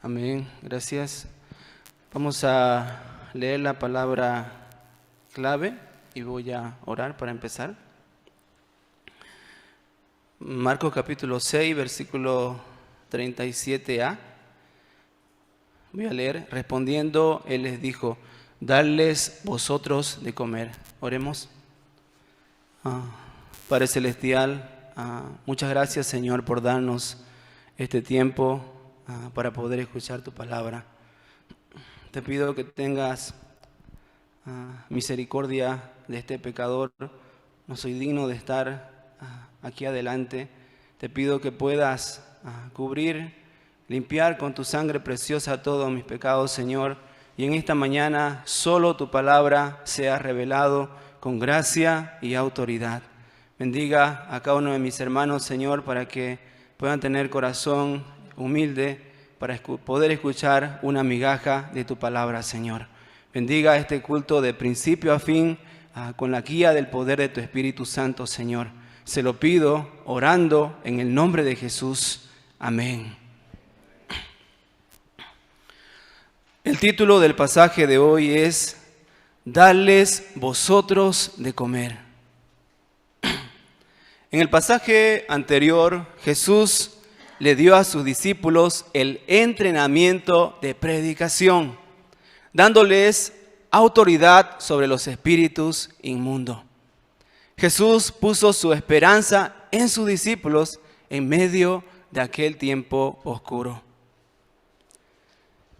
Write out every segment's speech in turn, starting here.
Amén, gracias. Vamos a leer la palabra clave y voy a orar para empezar. Marcos capítulo 6, versículo 37a. Voy a leer. Respondiendo, él les dijo: dadles vosotros de comer. Oremos. Padre Celestial, muchas gracias, Señor, por darnos este tiempo para poder escuchar tu palabra. Te pido que tengas misericordia de este pecador. No soy digno de estar aquí adelante. Te pido que puedas cubrir, limpiar con tu sangre preciosa todos mis pecados, Señor. Y en esta mañana solo tu palabra sea revelado con gracia y autoridad. Bendiga a cada uno de mis hermanos, Señor, para que puedan tener corazón humilde para poder escuchar una migaja de tu palabra, Señor. Bendiga este culto de principio a fin con la guía del poder de tu Espíritu Santo, Señor. Se lo pido orando en el nombre de Jesús. Amén. El título del pasaje de hoy es: dadles vosotros de comer. En el pasaje anterior, Jesús le dio a sus discípulos el entrenamiento de predicación, dándoles autoridad sobre los espíritus inmundos. Jesús puso su esperanza en sus discípulos en medio de aquel tiempo oscuro.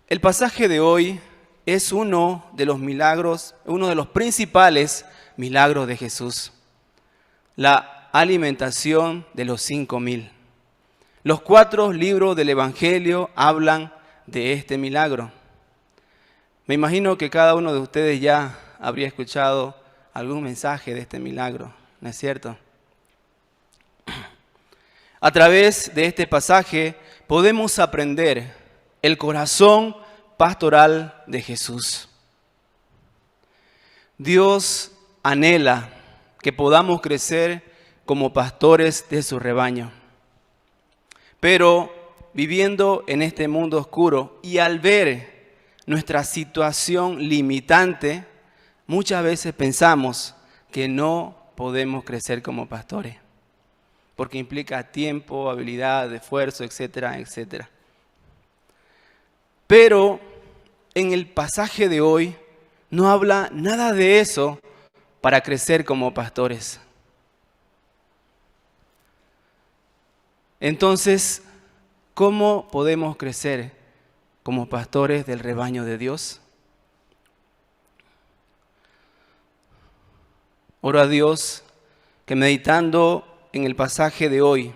El pasaje de hoy es uno de los milagros, uno de los principales milagros de Jesús: la alimentación de los 5,000. Los 4 libros del Evangelio hablan de este milagro. Me imagino que cada uno de ustedes ya habría escuchado algún mensaje de este milagro, ¿no es cierto? A través de este pasaje podemos aprender el corazón pastoral de Jesús. Dios anhela que podamos crecer como pastores de su rebaño. Pero viviendo en este mundo oscuro y al ver nuestra situación limitante, muchas veces pensamos que no podemos crecer como pastores, porque implica tiempo, habilidad, esfuerzo, etcétera, etcétera. Pero en el pasaje de hoy no habla nada de eso para crecer como pastores. Entonces, ¿cómo podemos crecer como pastores del rebaño de Dios? Oro a Dios que meditando en el pasaje de hoy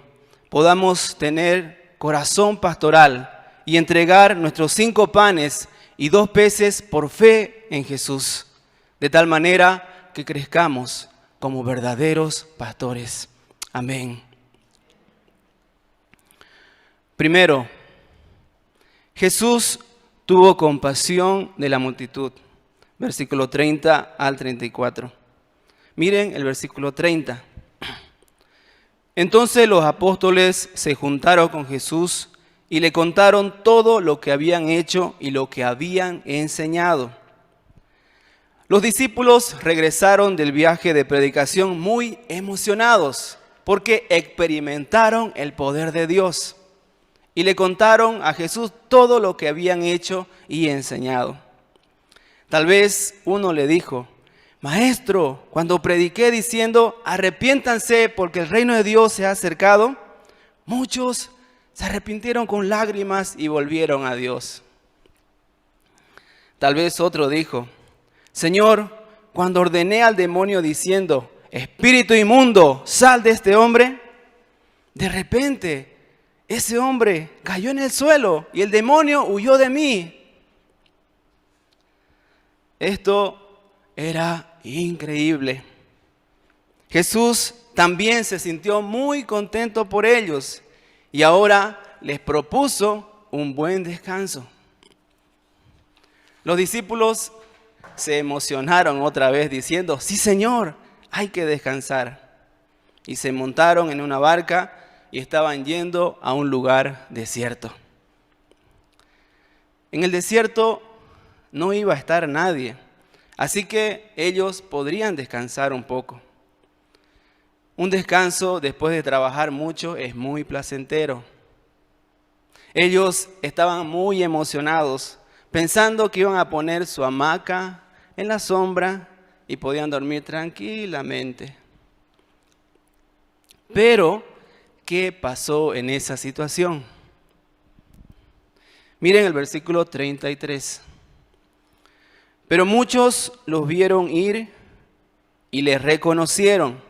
podamos tener corazón pastoral y entregar nuestros 5 panes y 2 peces por fe en Jesús, de tal manera que crezcamos como verdaderos pastores. Amén. Primero, Jesús tuvo compasión de la multitud. Versículo 30 al 34. Miren el versículo 30. Entonces los apóstoles se juntaron con Jesús y le contaron todo lo que habían hecho y lo que habían enseñado. Los discípulos regresaron del viaje de predicación muy emocionados porque experimentaron el poder de Dios. Y le contaron a Jesús todo lo que habían hecho y enseñado. Tal vez uno le dijo: Maestro, cuando prediqué diciendo arrepiéntanse porque el reino de Dios se ha acercado, muchos se arrepintieron con lágrimas y volvieron a Dios. Tal vez otro dijo: Señor, cuando ordené al demonio diciendo espíritu inmundo, sal de este hombre, de repente ese hombre cayó en el suelo y el demonio huyó de mí. Esto era increíble. Jesús también se sintió muy contento por ellos y ahora les propuso un buen descanso. Los discípulos se emocionaron otra vez diciendo: sí, Señor, hay que descansar. Y se montaron en una barca y estaban yendo a un lugar desierto. En el desierto no iba a estar nadie, así que ellos podrían descansar un poco. Un descanso después de trabajar mucho es muy placentero. Ellos estaban muy emocionados, pensando que iban a poner su hamaca en la sombra y podían dormir tranquilamente. Pero, ¿qué pasó en esa situación? Miren el versículo 33. Pero muchos los vieron ir y les reconocieron,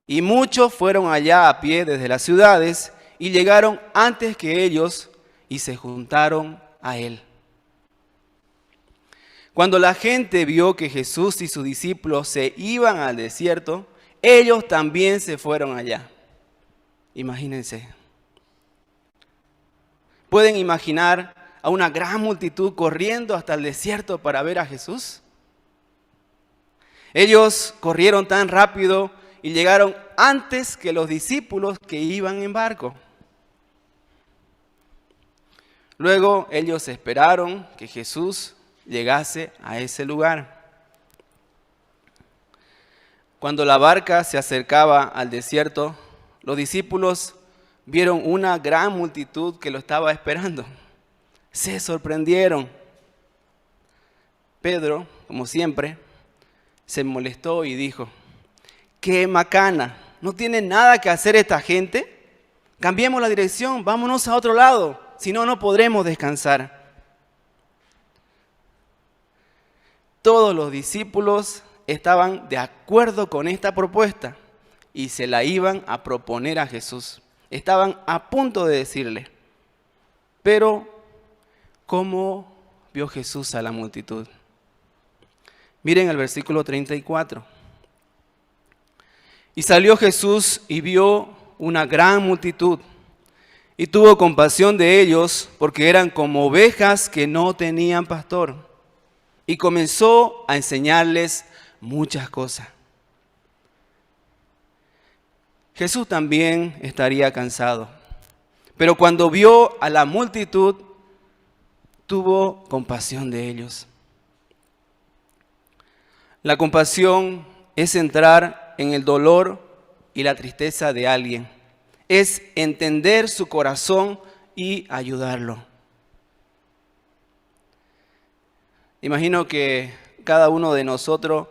y muchos fueron allá a pie desde las ciudades y llegaron antes que ellos y se juntaron a él. Cuando la gente vio que Jesús y sus discípulos se iban al desierto, ellos también se fueron allá. Imagínense. ¿Pueden imaginar a una gran multitud corriendo hasta el desierto para ver a Jesús? Ellos corrieron tan rápido y llegaron antes que los discípulos que iban en barco. Luego ellos esperaron que Jesús llegase a ese lugar. Cuando la barca se acercaba al desierto, los discípulos vieron una gran multitud que lo estaba esperando. Se sorprendieron. Pedro, como siempre, se molestó y dijo: ¡qué macana! ¿No tiene nada que hacer esta gente? Cambiemos la dirección, vámonos a otro lado, si no, no podremos descansar. Todos los discípulos estaban de acuerdo con esta propuesta y se la iban a proponer a Jesús. Estaban a punto de decirle. Pero, ¿cómo vio Jesús a la multitud? Miren el versículo 34. Y salió Jesús y vio una gran multitud y tuvo compasión de ellos porque eran como ovejas que no tenían pastor. Y comenzó a enseñarles muchas cosas. Jesús también estaría cansado, pero cuando vio a la multitud, tuvo compasión de ellos. La compasión es entrar en el dolor y la tristeza de alguien. Es entender su corazón y ayudarlo. Imagino que cada uno de nosotros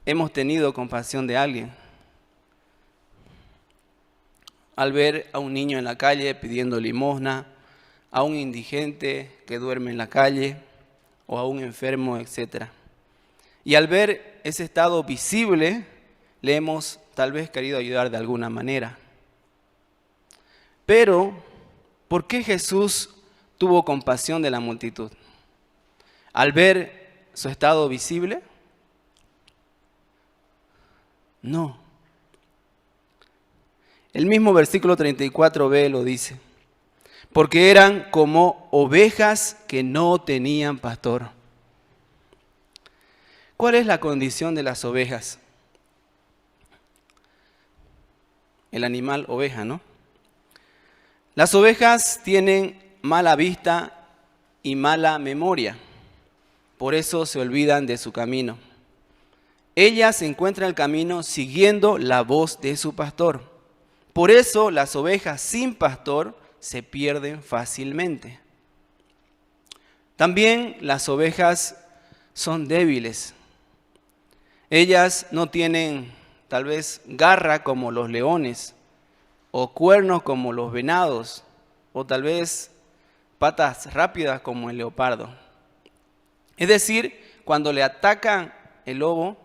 hemos tenido compasión de alguien. Al ver a un niño en la calle pidiendo limosna, a un indigente que duerme en la calle o a un enfermo, etc. Y al ver ese estado visible, le hemos tal vez querido ayudar de alguna manera. Pero, ¿por qué Jesús tuvo compasión de la multitud? ¿Al ver su estado visible? No. El mismo versículo 34b lo dice. Porque eran como ovejas que no tenían pastor. ¿Cuál es la condición de las ovejas? El animal oveja, ¿no? Las ovejas tienen mala vista y mala memoria. Por eso se olvidan de su camino. Ellas encuentran el camino siguiendo la voz de su pastor. Por eso las ovejas sin pastor se pierden fácilmente. También las ovejas son débiles. Ellas no tienen tal vez garra como los leones, o cuernos como los venados, o tal vez patas rápidas como el leopardo. Es decir, cuando le atacan el lobo,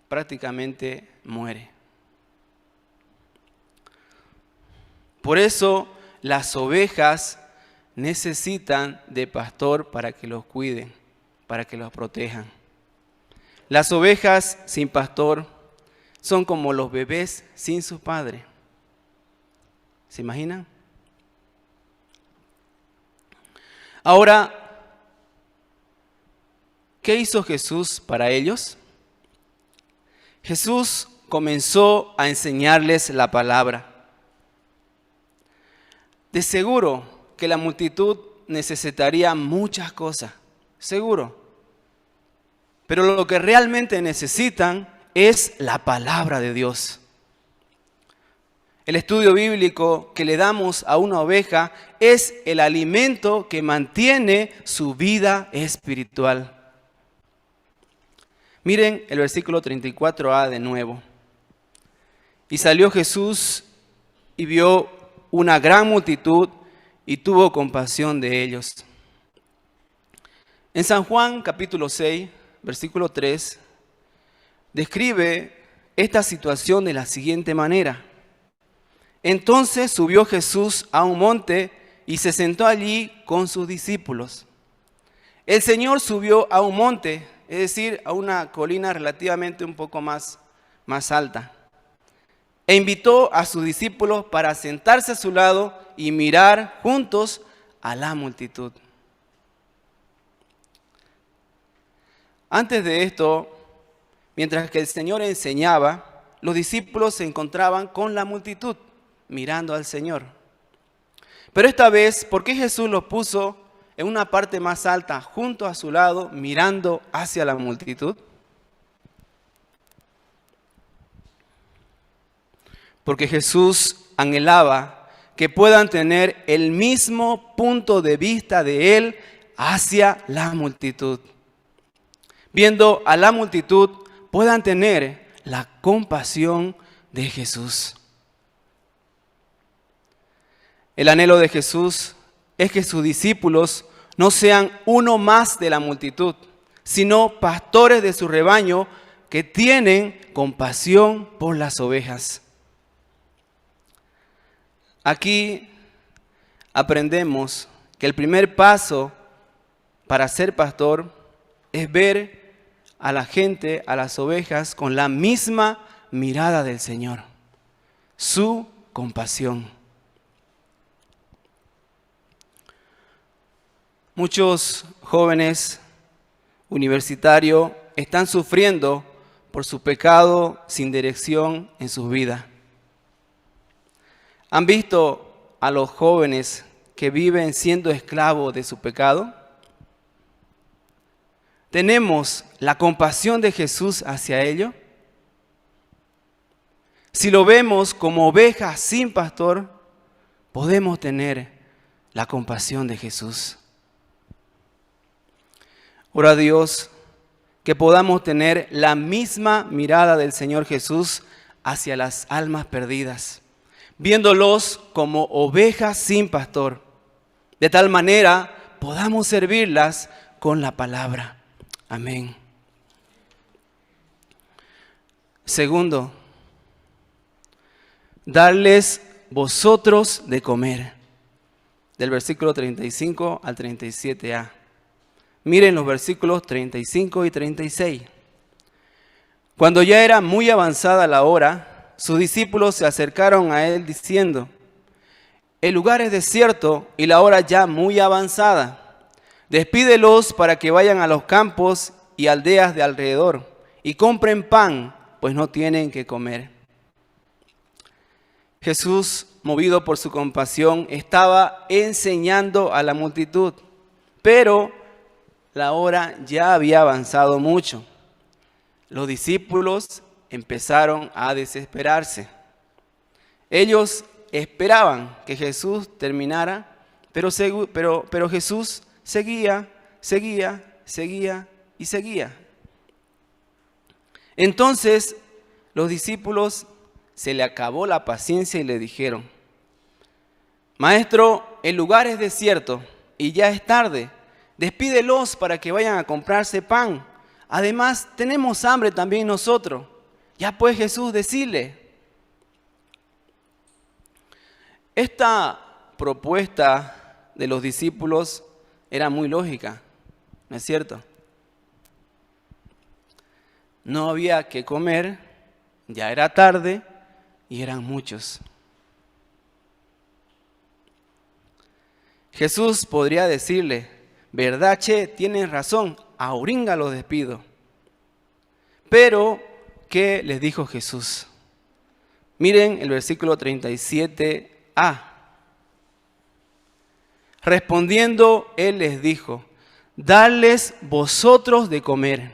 prácticamente muere. Por eso las ovejas necesitan de pastor para que los cuiden, para que los protejan. Las ovejas sin pastor son como los bebés sin su padre. ¿Se imaginan? Ahora, ¿qué hizo Jesús para ellos? Jesús comenzó a enseñarles la palabra. De seguro que la multitud necesitaría muchas cosas, seguro. Pero lo que realmente necesitan es la palabra de Dios. El estudio bíblico que le damos a una oveja es el alimento que mantiene su vida espiritual. Miren el versículo 34a de nuevo. Y salió Jesús y vio una gran multitud y tuvo compasión de ellos. En San Juan capítulo 6, versículo 3, describe esta situación de la siguiente manera. Entonces subió Jesús a un monte y se sentó allí con sus discípulos. El Señor subió a un monte, es decir, a una colina relativamente un poco más alta, e invitó a sus discípulos para sentarse a su lado y mirar juntos a la multitud. Antes de esto, mientras que el Señor enseñaba, los discípulos se encontraban con la multitud, mirando al Señor. Pero esta vez, ¿por qué Jesús los puso en una parte más alta, junto a su lado, mirando hacia la multitud? Porque Jesús anhelaba que puedan tener el mismo punto de vista de Él hacia la multitud. Viendo a la multitud, puedan tener la compasión de Jesús. El anhelo de Jesús es que sus discípulos no sean uno más de la multitud, sino pastores de su rebaño que tienen compasión por las ovejas. Aquí aprendemos que el primer paso para ser pastor es ver a la gente, a las ovejas, con la misma mirada del Señor, su compasión. Muchos jóvenes universitarios están sufriendo por su pecado sin dirección en sus vidas. ¿Han visto a los jóvenes que viven siendo esclavos de su pecado? ¿Tenemos la compasión de Jesús hacia ellos? Si lo vemos como ovejas sin pastor, podemos tener la compasión de Jesús. Ora a Dios que podamos tener la misma mirada del Señor Jesús hacia las almas perdidas, viéndolos como ovejas sin pastor. De tal manera podamos servirlas con la palabra. Amén. Segundo, darles vosotros de comer. Del versículo 35 al 37a. Miren los versículos 35 y 36. Cuando ya era muy avanzada la hora, sus discípulos se acercaron a él diciendo: el lugar es desierto y la hora ya muy avanzada. Despídelos para que vayan a los campos y aldeas de alrededor y compren pan, pues no tienen que comer. Jesús, movido por su compasión, estaba enseñando a la multitud, pero la hora ya había avanzado mucho. Los discípulos empezaron a desesperarse. Ellos esperaban que Jesús terminara, pero Jesús seguía y seguía. Entonces los discípulos se le acabó la paciencia y le dijeron: Maestro, el lugar es desierto y ya es tarde. Despídelos para que vayan a comprarse pan. Además, tenemos hambre también nosotros. Ya pues, Jesús, decile. Esta propuesta de los discípulos era muy lógica, ¿no es cierto? No había que comer, ya era tarde y eran muchos. Jesús podría decirle: verdad, che, tienes razón, ahorita los despido. Pero, ¿qué les dijo Jesús? Miren el versículo 37a. Respondiendo, él les dijo: darles vosotros de comer.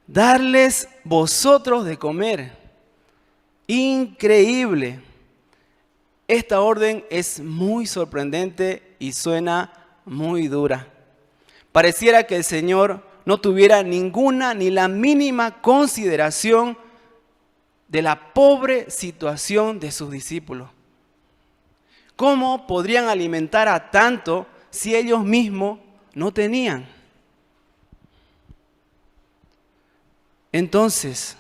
Darles vosotros de comer. Increíble. Esta orden es muy sorprendente y suena muy dura. Pareciera que el Señor no tuviera ninguna ni la mínima consideración de la pobre situación de sus discípulos. ¿Cómo podrían alimentar a tanto si ellos mismos no tenían? Entonces,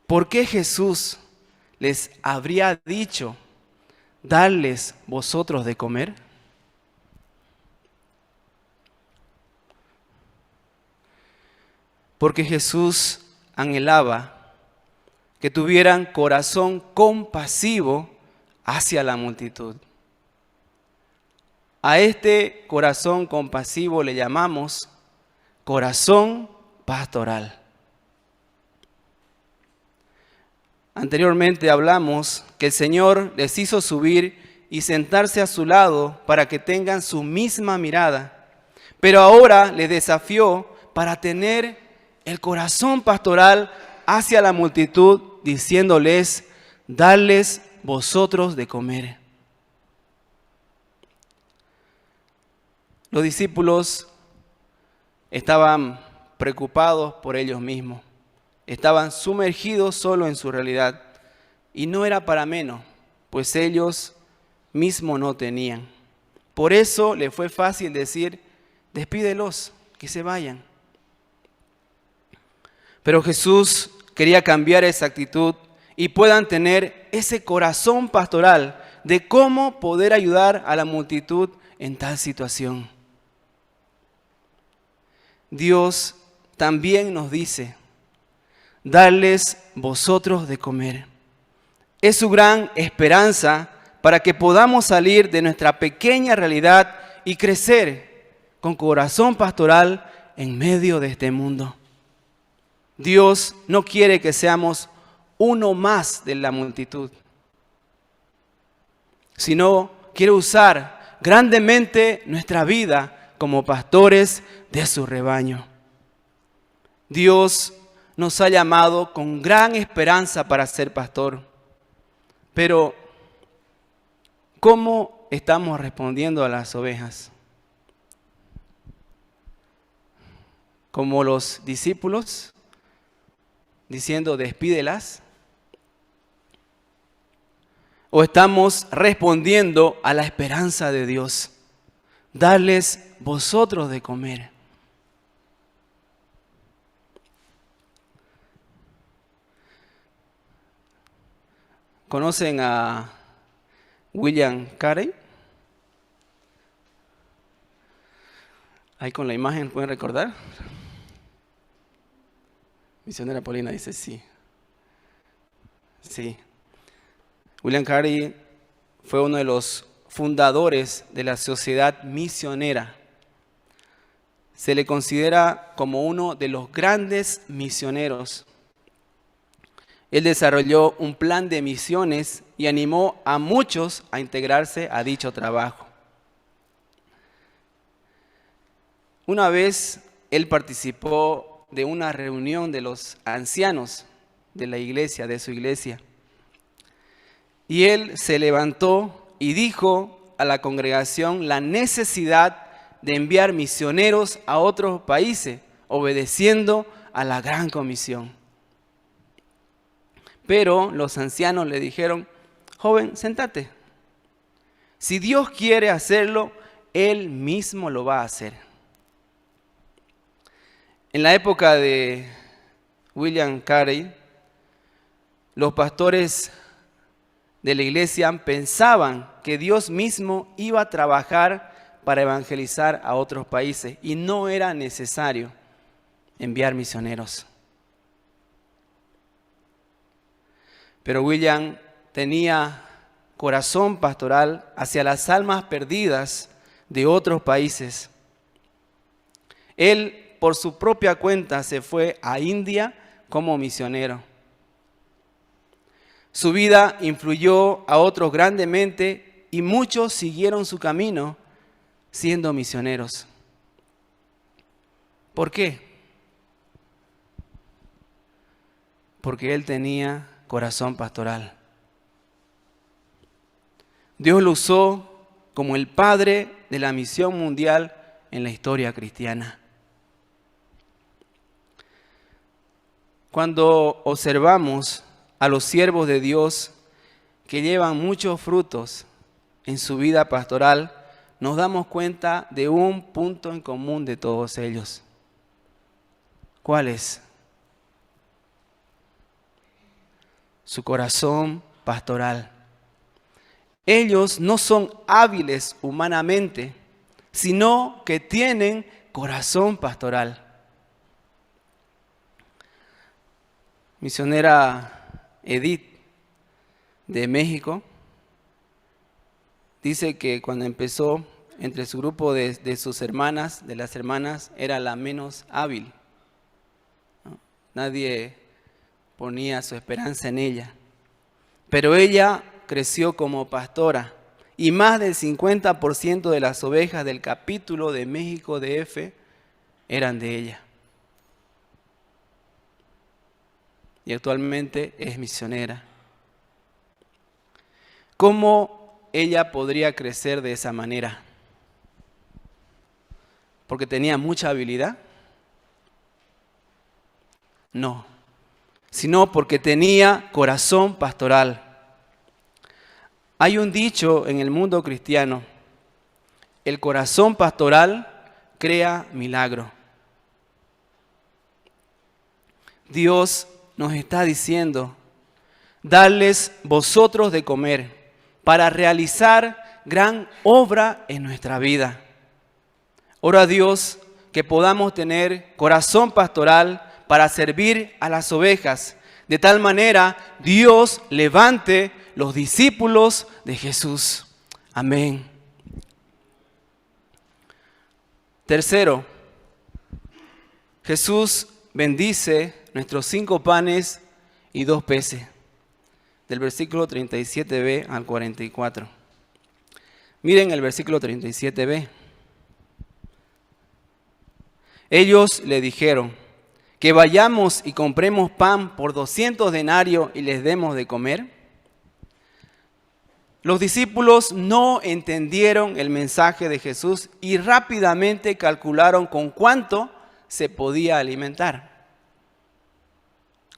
¿por qué Jesús les habría dicho darles vosotros de comer? Porque Jesús anhelaba que tuvieran corazón compasivo hacia la multitud. A este corazón compasivo le llamamos corazón pastoral. Anteriormente hablamos que el Señor les hizo subir y sentarse a su lado para que tengan su misma mirada, pero ahora les desafió para tener el corazón pastoral hacia la multitud, diciéndoles: darles vosotros de comer. Los discípulos estaban preocupados por ellos mismos, estaban sumergidos solo en su realidad, y no era para menos, pues ellos mismos no tenían. Por eso le fue fácil decir: despídelos, que se vayan. Pero Jesús quería cambiar esa actitud y puedan tener ese corazón pastoral de cómo poder ayudar a la multitud en tal situación. Dios también nos dice: darles vosotros de comer. Es su gran esperanza para que podamos salir de nuestra pequeña realidad y crecer con corazón pastoral en medio de este mundo. Dios no quiere que seamos uno más de la multitud, sino quiere usar grandemente nuestra vida como pastores de su rebaño. Dios nos ha llamado con gran esperanza para ser pastor, pero ¿cómo estamos respondiendo a las ovejas? ¿Como los discípulos, diciendo despídelas? ¿O estamos respondiendo a la esperanza de Dios? Darles vosotros de comer. ¿Conocen a William Carey? Ahí con la imagen, ¿pueden recordar? Misionera Paulina dice sí. Sí. William Carey fue uno de los fundadores de la sociedad misionera. Se le considera como uno de los grandes misioneros. Él desarrolló un plan de misiones y animó a muchos a integrarse a dicho trabajo. Una vez él participó de una reunión de los ancianos de la iglesia, de su iglesia. Y él se levantó y dijo a la congregación la necesidad de enviar misioneros a otros países, obedeciendo a la gran comisión. Pero los ancianos le dijeron: joven, sentate. Si Dios quiere hacerlo, Él mismo lo va a hacer. En la época de William Carey, los pastores de la iglesia pensaban que Dios mismo iba a trabajar para evangelizar a otros países y no era necesario enviar misioneros. Pero William tenía corazón pastoral hacia las almas perdidas de otros países. Él, por su propia cuenta, se fue a India como misionero. Su vida influyó a otros grandemente y muchos siguieron su camino siendo misioneros. ¿Por qué? Porque él tenía corazón pastoral. Dios lo usó como el padre de la misión mundial en la historia cristiana. Cuando observamos a los siervos de Dios que llevan muchos frutos en su vida pastoral, nos damos cuenta de un punto en común de todos ellos. ¿Cuál es? Su corazón pastoral. Ellos no son hábiles humanamente, sino que tienen corazón pastoral. Misionera Edith de México dice que cuando empezó entre su grupo de sus hermanas, de las hermanas, era la menos hábil. Nadie ponía su esperanza en ella. Pero ella creció como pastora y más del 50% de las ovejas del capítulo de México DF eran de ella. Y actualmente es misionera. ¿Cómo ella podría crecer de esa manera? ¿Porque tenía mucha habilidad? No, sino porque tenía corazón pastoral. Hay un dicho en el mundo cristiano: el corazón pastoral crea milagro. Dios nos está diciendo: darles vosotros de comer para realizar gran obra en nuestra vida. Ora a Dios que podamos tener corazón pastoral para servir a las ovejas. De tal manera, Dios levante los discípulos de Jesús. Amén. Tercero, Jesús bendice nuestros 5 panes y 2 peces, del versículo 37b al 44. Miren el versículo 37b. Ellos le dijeron: que vayamos y compremos pan por 200 denarios y les demos de comer. Los discípulos no entendieron el mensaje de Jesús y rápidamente calcularon con cuánto se podía alimentar.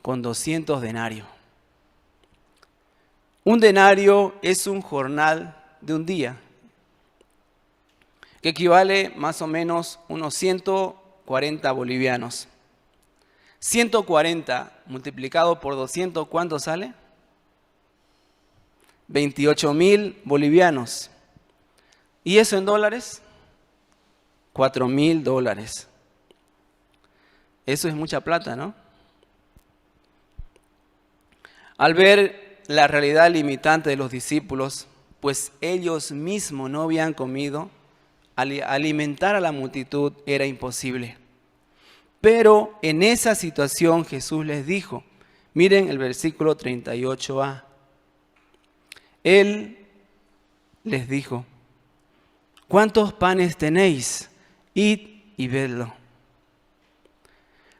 Con 200 denarios. Un denario es un jornal de un día, que equivale más o menos unos 140 bolivianos. 140 multiplicado por 200, ¿cuánto sale? 28,000 bolivianos. ¿Y eso en dólares? 4,000 dólares. Eso es mucha plata, ¿no? Al ver la realidad limitante de los discípulos, pues ellos mismos no habían comido, alimentar a la multitud era imposible. Pero en esa situación Jesús les dijo, miren el versículo 38a. Él les dijo: ¿cuántos panes tenéis? Id y vedlo.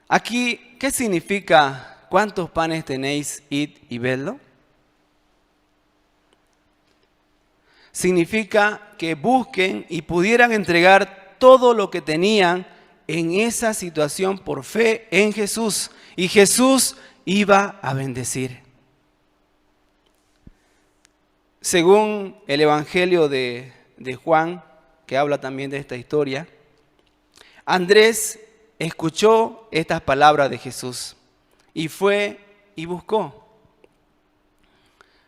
Aquí, ¿qué significa cuántos panes tenéis? Id y vedlo. Significa que busquen y pudieran entregar todo lo que tenían en esa situación por fe en Jesús. Y Jesús iba a bendecir. Según el Evangelio de Juan, que habla también de esta historia, Andrés escuchó estas palabras de Jesús y fue y buscó.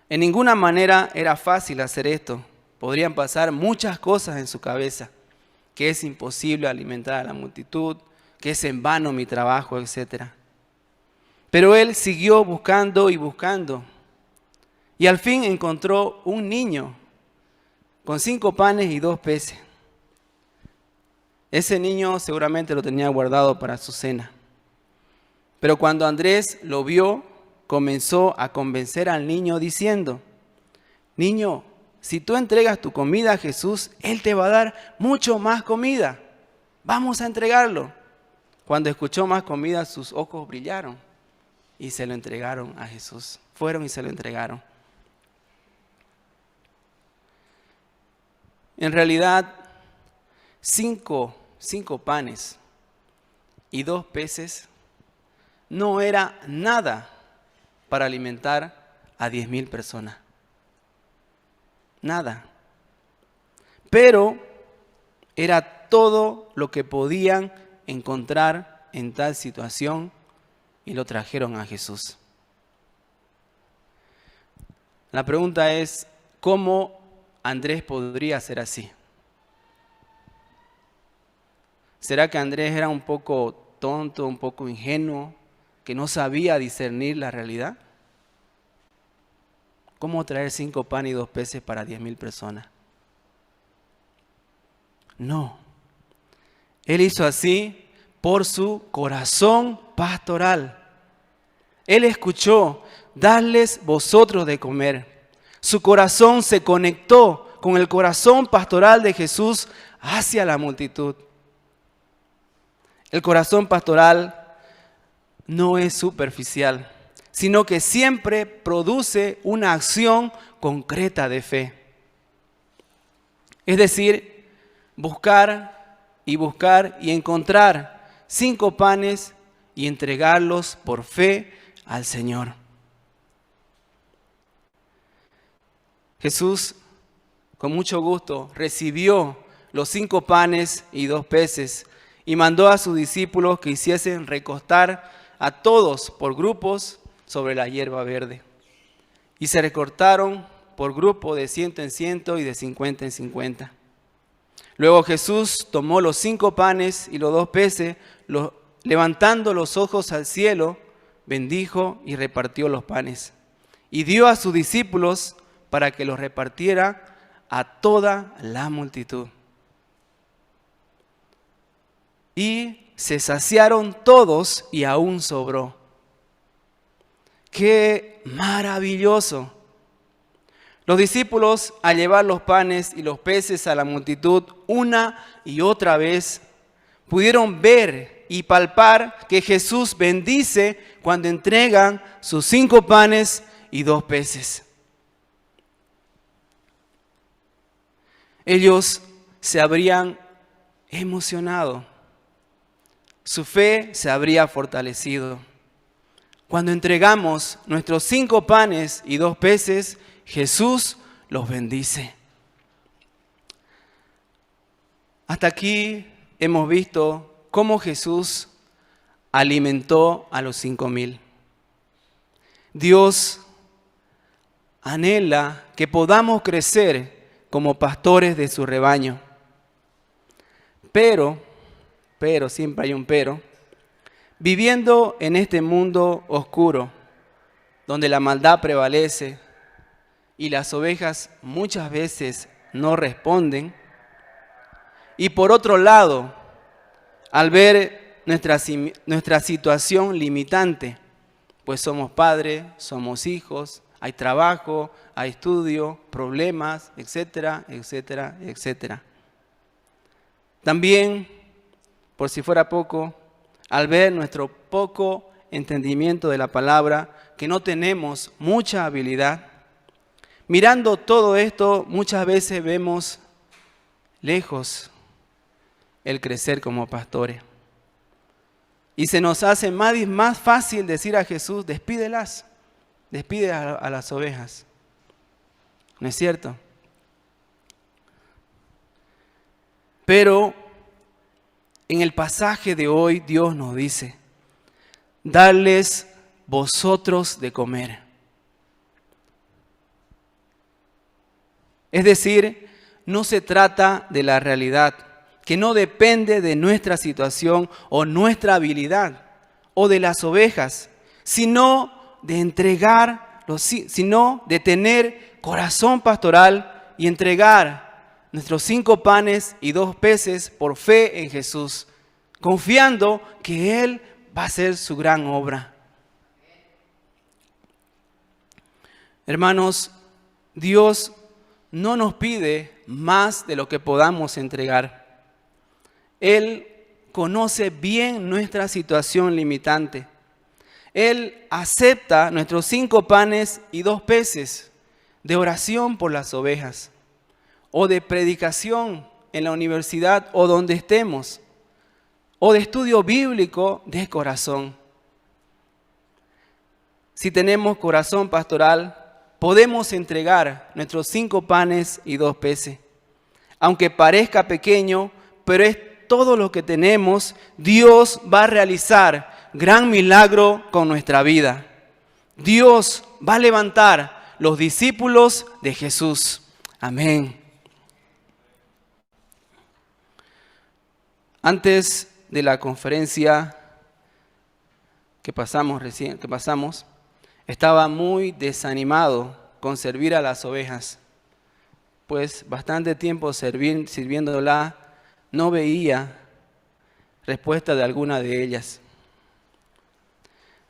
En ninguna manera era fácil hacer esto. Podrían pasar muchas cosas en su cabeza, que es imposible alimentar a la multitud, que es en vano mi trabajo, etc. Pero él siguió buscando y buscando. Y al fin encontró un niño con 5 panes y 2 peces. Ese niño seguramente lo tenía guardado para su cena. Pero cuando Andrés lo vio, comenzó a convencer al niño diciendo: niño, si tú entregas tu comida a Jesús, Él te va a dar mucho más comida. Vamos a entregarlo. Cuando escuchó más comida, sus ojos brillaron y se lo entregaron a Jesús. Fueron y se lo entregaron. En realidad, cinco panes y 2 peces no era nada para alimentar a 10,000 personas. Nada. Pero era todo lo que podían encontrar en tal situación y lo trajeron a Jesús. La pregunta es, ¿cómo Andrés podría ser así? ¿Será que Andrés era un poco tonto, un poco ingenuo, que no sabía discernir la realidad? ¿Cómo traer 5 panes y 2 peces para 10,000 personas? No. Él hizo así por su corazón pastoral. Él escuchó, dadles vosotros de comer. Su corazón se conectó con el corazón pastoral de Jesús hacia la multitud. El corazón pastoral no es superficial, sino que siempre produce una acción concreta de fe. Es decir, buscar y encontrar 5 panes y entregarlos por fe al Señor. Jesús, con mucho gusto, recibió los 5 panes y 2 peces y mandó a sus discípulos que hiciesen recostar a todos por grupos sobre la hierba verde. Y se recortaron por grupo de 100 en 100 y de 50 en 50. Luego Jesús tomó los 5 panes y los 2 peces, levantando los ojos al cielo, bendijo y repartió los panes. Y dio a sus discípulos para que los repartiera a toda la multitud. Y se saciaron todos y aún sobró. ¡Qué maravilloso! Los discípulos, al llevar los panes y los peces a la multitud una y otra vez, pudieron ver y palpar que Jesús bendice cuando entregan sus 5 panes y 2 peces. Ellos se habrían emocionado. Su fe se habría fortalecido. Cuando entregamos nuestros 5 panes y 2 peces, Jesús los bendice. Hasta aquí hemos visto cómo Jesús alimentó a los 5,000. Dios anhela que podamos crecer como pastores de su rebaño. Pero, siempre hay un pero, viviendo en este mundo oscuro, donde la maldad prevalece y las ovejas muchas veces no responden, y por otro lado, al ver nuestra situación limitante, pues somos padres, somos hijos, hay trabajo, hay estudio, problemas, etcétera, etcétera, etcétera. También, por si fuera poco, al ver nuestro poco entendimiento de la palabra, que no tenemos mucha habilidad, mirando todo esto, muchas veces vemos lejos el crecer como pastores. Y se nos hace más fácil decir a Jesús, despídelas, despide a las ovejas. ¿No es cierto? Pero en el pasaje de hoy Dios nos dice, darles vosotros de comer. Es decir, no se trata de la realidad, que no depende de nuestra situación o nuestra habilidad o de las ovejas, sino de sino de tener corazón pastoral y entregar nuestros 5 panes y 2 peces por fe en Jesús, confiando que Él va a hacer su gran obra. Hermanos, Dios no nos pide más de lo que podamos entregar. Él conoce bien nuestra situación limitante. Él acepta nuestros 5 panes y 2 peces de oración por las ovejas, o de predicación en la universidad o donde estemos, o de estudio bíblico de corazón. Si tenemos corazón pastoral, podemos entregar nuestros 5 panes y 2 peces. Aunque parezca pequeño, pero es todo lo que tenemos, Dios va a realizar gran milagro con nuestra vida. Dios va a levantar los discípulos de Jesús. Amén. Antes de la conferencia que pasamos, estaba muy desanimado con servir a las ovejas, pues bastante tiempo sirviéndola, no veía respuesta de alguna de ellas.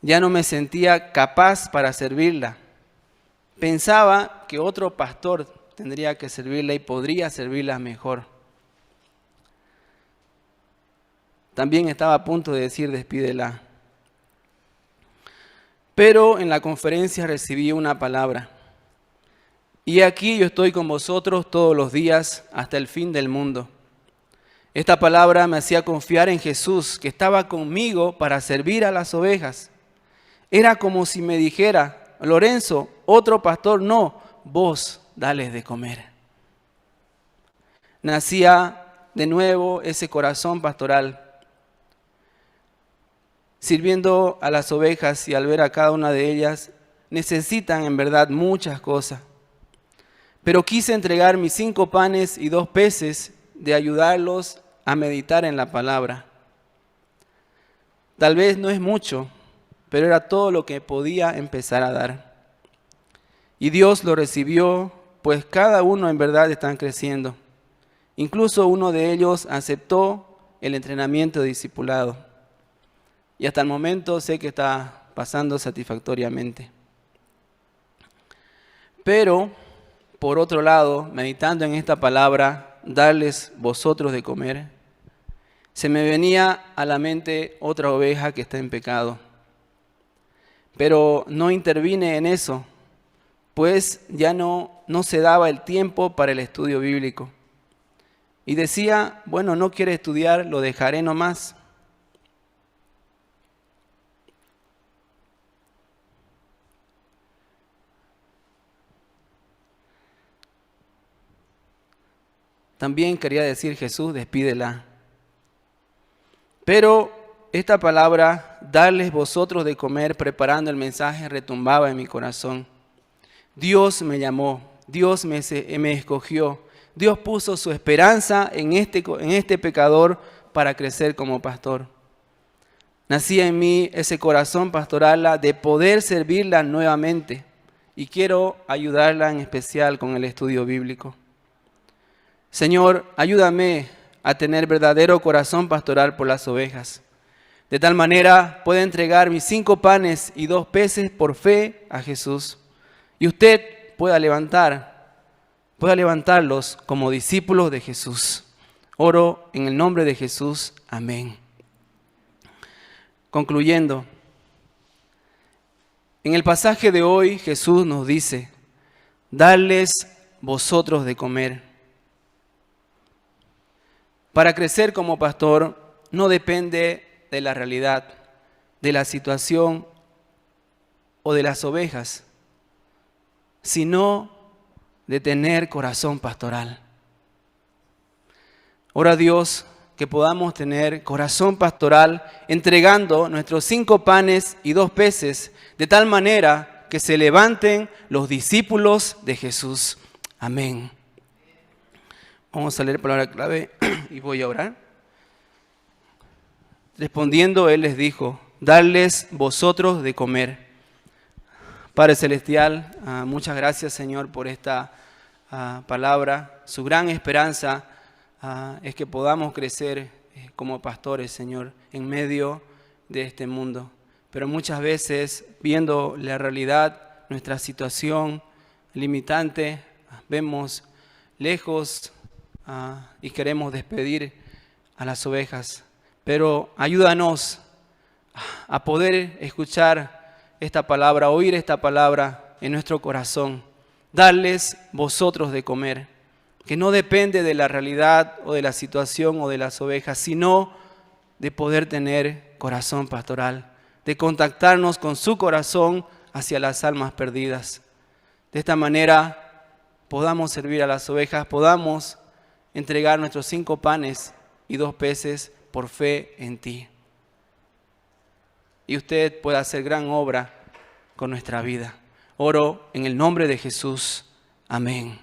Ya no me sentía capaz para servirla. Pensaba que otro pastor tendría que servirla y podría servirla mejor. También estaba a punto de decir despídela. Pero en la conferencia recibí una palabra. Y aquí yo estoy con vosotros todos los días hasta el fin del mundo. Esta palabra me hacía confiar en Jesús, que estaba conmigo para servir a las ovejas. Era como si me dijera: Lorenzo, otro pastor no, vos dales de comer. Nacía de nuevo ese corazón pastoral, sirviendo a las ovejas, y al ver a cada una de ellas, necesitan en verdad muchas cosas. Pero quise entregar mis 5 panes y 2 peces de ayudarlos a meditar en la palabra. Tal vez no es mucho, pero era todo lo que podía empezar a dar. Y Dios lo recibió, pues cada uno en verdad están creciendo. Incluso uno de ellos aceptó el entrenamiento de discipulado. Y hasta el momento sé que está pasando satisfactoriamente. Pero, por otro lado, meditando en esta palabra, darles vosotros de comer, se me venía a la mente otra oveja que está en pecado. Pero no intervine en eso, pues ya no se daba el tiempo para el estudio bíblico. Y decía: bueno, no quiere estudiar, lo dejaré nomás. También quería decir: Jesús, despídela. Pero esta palabra, darles vosotros de comer, preparando el mensaje, retumbaba en mi corazón. Dios me llamó, Dios me escogió, Dios puso su esperanza en este pecador para crecer como pastor. Nacía en mí ese corazón pastoral de poder servirla nuevamente, y quiero ayudarla en especial con el estudio bíblico. Señor, ayúdame a tener verdadero corazón pastoral por las ovejas. De tal manera pueda entregar mis 5 panes y 2 peces por fe a Jesús. Y usted pueda levantarlos como discípulos de Jesús. Oro en el nombre de Jesús. Amén. Concluyendo, en el pasaje de hoy Jesús nos dice: darles vosotros de comer. Para crecer como pastor no depende de la realidad, de la situación o de las ovejas, sino de tener corazón pastoral. Ora a Dios que podamos tener corazón pastoral entregando nuestros 5 panes y 2 peces de tal manera que se levanten los discípulos de Jesús. Amén. Vamos a leer palabra clave y voy a orar. Respondiendo, Él les dijo: darles vosotros de comer. Padre Celestial, muchas gracias, Señor, por esta palabra. Su gran esperanza es que podamos crecer como pastores, Señor, en medio de este mundo. Pero muchas veces, viendo la realidad, nuestra situación limitante, vemos lejos y queremos despedir a las ovejas. Pero ayúdanos a poder escuchar esta palabra, oír esta palabra en nuestro corazón. Darles vosotros de comer, que no depende de la realidad o de la situación o de las ovejas, sino de poder tener corazón pastoral, de contactarnos con su corazón hacia las almas perdidas. De esta manera podamos servir a las ovejas, podamos entregar nuestros 5 panes y 2 peces por fe en ti. Y usted pueda hacer gran obra con nuestra vida. Oro en el nombre de Jesús. Amén.